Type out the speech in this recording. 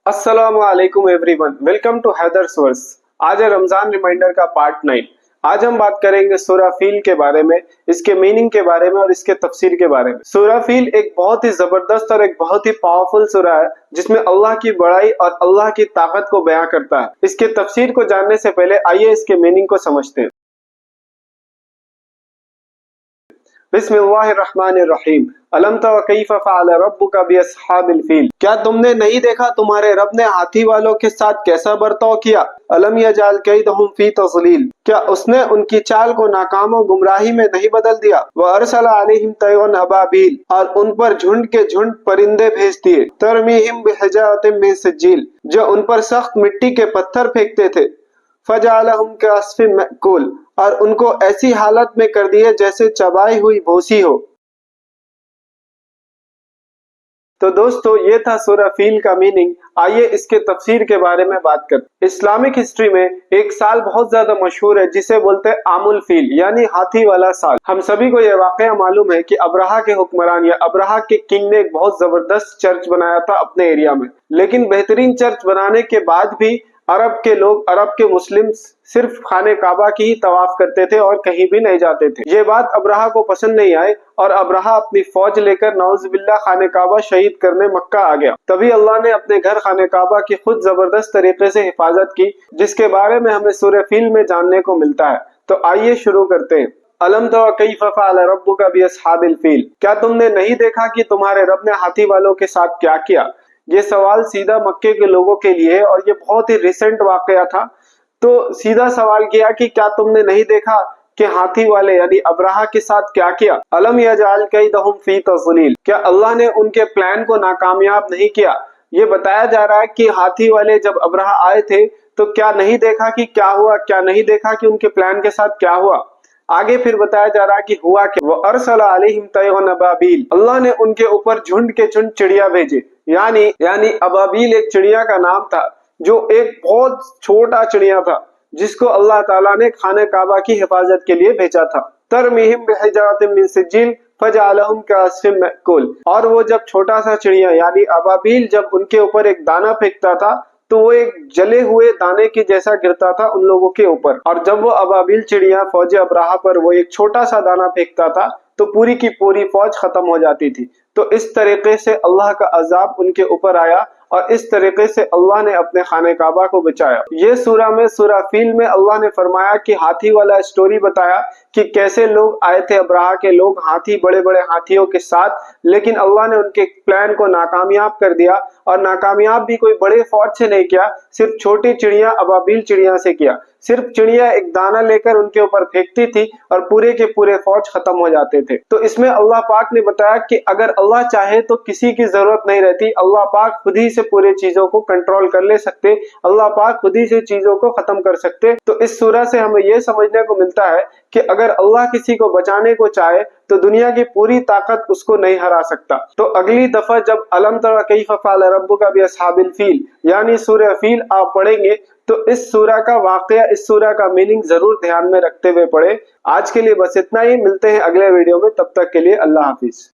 अस्सलाम वालेकुम everyone, welcome to Haiders verse. आज है रमजान रिमाइंडर का पार्ट 9। आज हम बात करेंगे सूरह फील के बारे में, इसके मीनिंग के बारे में और इसके तफसीर के बारे में। सूरह फील एक बहुत ही जबरदस्त और एक बहुत ही पावरफुल सूरह है जिसमें अल्लाह की बड़ाई और अल्लाह की ताकत को बयां करता है। इसके तफसीर को जानने से पहले आइए इसके मीनिंग को समझते हैं। बिस्मिल्लाहिर्रहमानिर्रहीम। अलम तरा कैफ फ़अल रब्बुका बिअस्हाबिल फील। क्या तुमने नहीं देखा तुम्हारे रब ने हाथी वालों के साथ कैसा बर्ताव किया। अलम यजअल कैदहुम फी तज़लील। क्या उसने उनकी चाल को नाकाम और गुमराही में नहीं बदल दिया। व अरसला अलैहिम तयरन अबाबील। और उन पर झुंड के झुंड परिंदे भेज दिए। तरमीहिम बिहिजारतिम मिन सिज्जील। जो उन पर सख्त मिट्टी के पत्थर फेंकते थे। फजअलहुम कअस्फिन मअकूल। और उनको ऐसी हालत में कर दिए जैसे चबाई हुई भूसी हो। तो दोस्तों, ये था सूरह फील का मीनिंग। आइए इसके तफसीर के बारे में बात करते हैं। इस्लामिक हिस्ट्री में एक साल बहुत ज्यादा मशहूर है जिसे बोलते हैं आमुल फील, यानी हाथी वाला साल। हम सभी को यह वाकया मालूम है कि अब्राहा के हुक्मरान या अब्राहा के किंग ने एक बहुत जबरदस्त चर्च बनाया था अपने एरिया में। लेकिन बेहतरीन चर्च बनाने के बाद भी अरब के लोग, अरब के मुस्लिम सिर्फ खाने काबा की ही तवाफ करते थे और कहीं भी नहीं जाते थे। ये बात अब्राहा को पसंद नहीं आई और अब्राहा अपनी फौज लेकर नौजुबिल्लाह खाने काबा शहीद करने मक्का आ गया। तभी अल्लाह ने अपने घर खाने काबा की खुद जबरदस्त तरीके से हिफाजत की, जिसके बारे में हमें सूरह फील में जानने को मिलता है। तो आइए शुरू करते हैं। अलम तरा कैफ फ़अल रब्बुका बिअस्हाबिल फील। क्या तुमने नहीं देखा कि तुम्हारे रब ने हाथी वालों के साथ क्या किया। ये सवाल सीधा मक्के के लोगों के लिए है और ये बहुत ही रिसेंट वाकया था। तो सीधा सवाल किया कि क्या तुमने नहीं देखा कि हाथी वाले यानी अब्राहा के साथ क्या किया। अलम यजअल कैदहुम फी तज़लील। क्या अल्लाह ने उनके प्लान को नाकामयाब नहीं किया। ये बताया जा रहा है कि हाथी वाले जब अब्राहा आए थे तो क्या नहीं देखा कि क्या हुआ, क्या नहीं देखा कि उनके प्लान के साथ क्या हुआ। आगे फिर बताया जा रहा है कि हुआ कि वो अरसला अलैहिम तयरन अबाबील। अल्लाह ने उनके ऊपर झुंड के झुंड चिड़िया भेजे। यानी अबाबील एक चिड़िया का नाम था जो एक बहुत छोटा चिड़िया था जिसको अल्लाह ताला ने खाने काबा की हिफाजत के लिए भेजा था। तरमीहिम बिहिजारतिम मिन सिज्जील फजअलहुम कअस्फिन मअकूल। और वो जब छोटा सा चिड़िया यानी अबाबील जब उनके ऊपर एक दाना फेंकता था तो वो एक जले हुए दाने की जैसा गिरता था उन लोगों के ऊपर। और जब वो अबाबील चिड़िया फौज अब्राहा पर वो एक छोटा सा दाना फेंकता था तो पूरी की पूरी फौज खत्म हो जाती थी। तो इस तरीके से अल्लाह का अजाब उनके ऊपर आया और इस तरीके से अल्लाह ने अपने खाने काबा को बचाया। ये सूरह में, सूरह फील में अल्लाह ने फरमाया कि हाथी वाला स्टोरी बताया कि कैसे लोग आए थे, अब्राहा के लोग हाथी, बड़े बड़े हाथियों के साथ, लेकिन अल्लाह ने उनके प्लान को नाकामयाब कर दिया। और नाकामयाब भी कोई बड़े फौज से नहीं किया, सिर्फ छोटी चिड़िया अबाबील चिड़िया से किया। सिर्फ चिड़िया एक दाना लेकर उनके ऊपर फेंकती थी और पूरे के पूरे फौज खत्म हो जाते थे। तो इसमें अल्लाह पाक ने बताया कि अगर अल्लाह चाहे तो किसी की जरूरत नहीं रहती, अल्लाह पाक खुद ही से पूरे चीजों को कंट्रोल कर ले सकते, अल्लाह पाक खुद ही से चीजों को खत्म कर सकते। तो इस सूरह से हमें यह समझने को मिलता है कि अगर अल्लाह किसी को बचाने को चाहे तो दुनिया की पूरी ताकत उसको नहीं हरा सकता। तो अगली दफा जब अलम तरा कैफ फ़अल रब्बुका बिअस्हाबिल फील यानी सूरह फील आप पढ़ेंगे तो इस सूरह का वाकया, इस सूरह का मीनिंग जरूर ध्यान में रखते हुए पढ़े। आज के लिए बस इतना ही, मिलते हैं अगले वीडियो में, तब तक के लिए अल्लाह हाफिज।